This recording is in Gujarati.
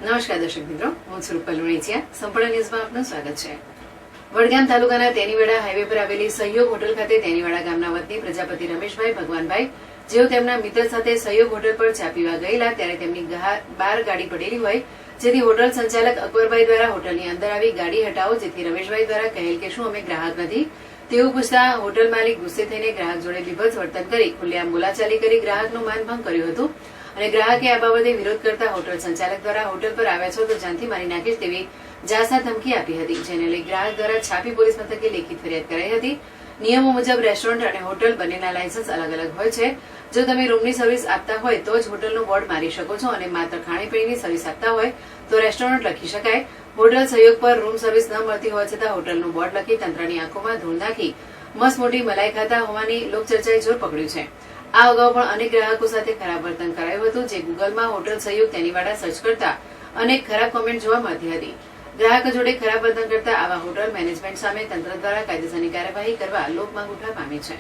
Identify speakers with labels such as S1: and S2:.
S1: નમસ્કાર દર્શક મિત્રો, હું છું રૂપલ લુણીચિયા. સંપૂર્ણ ન્યૂઝમાં આપનું સ્વાગત છે. વડગામ તાલુકાના તેનીવાડા હાઈવે પર આવેલી સહયોગ હોટલ ખાતે તેનીવાડા ગામના વતની પ્રજાપતિ રમેશભાઈ ભગવાનભાઈ, જેઓ તેમના મિત્ર સાથે સહયોગ હોટલ પર ચા પીવા ગયેલા ત્યારે તેમની બહાર ગાડી પડેલી હોય, જેથી હોટલ સંચાલક અકબરભાઈ દ્વારા હોટલની અંદર આવી ગાડી હટાવો, જેથી રમેશભાઈ દ્વારા કહેલ કે શું અમે ગ્રાહક નથી તેવું પૂછતા હોટલ માલિક ગુસ્સે થઈને ગ્રાહક જોડે બીભત્સ વર્તન કરી ખુલ્લેઆમ બોલાચાલી કરી ગ્રાહકનું માનભંગ કર્યું હતું અને ગ્રાહકે આ બાબતે વિરોધ કરતા હોટલ સંચાલક દ્વારા હોટલ પર આવ્યા છો તો જાનથી મારી નાખીશ તેવી જાસા ધમકી આપી હતી, જેને લઈ ગ્રાહક દ્વારા છાપી પોલીસ મથકે લેખિત ફરિયાદ કરાઈ હતી. નિયમો મુજબ રેસ્ટોરન્ટ અને હોટલ બંનેના લાયસન્સ અલગ અલગ હોય છે. જો તમે રૂમની સર્વિસ આપતા હોય તો જ હોટલનું બોર્ડ મારી શકો છો અને માત્ર ખાણીપીણીની સર્વિસ આપતા હોય તો રેસ્ટોરન્ટ લખી શકાય. હોટલ સહયોગ પર રૂમ સર્વિસ ન મળતી હોવા છતાં હોટલનું બોર્ડ લખી તંત્રની આંખોમાં ધૂળ નાખી મસ્ત મોટી મલાઈ ખાતા હોવાની લોકચર્ચાએ જોર પકડ્યું છે. આ અગાઉ પણ અનેક ગ્રાહકો સાથે ખરાબ વર્તન કરાયું હતું, જે ગૂગલમાં હોટલ સહયોગ તેનીવાડા સર્ચ કરતા અનેક ખરાબ કોમેન્ટ જોવા મળતી હતી. ગ્રાહક જોડે ખરાબ વર્તન કરતા આવા હોટલ મેનેજમેન્ટ સામે તંત્ર દ્વારા કાયદેસરની કાર્યવાહી કરવા લોકમાંગ ઉઠવા પામી છે.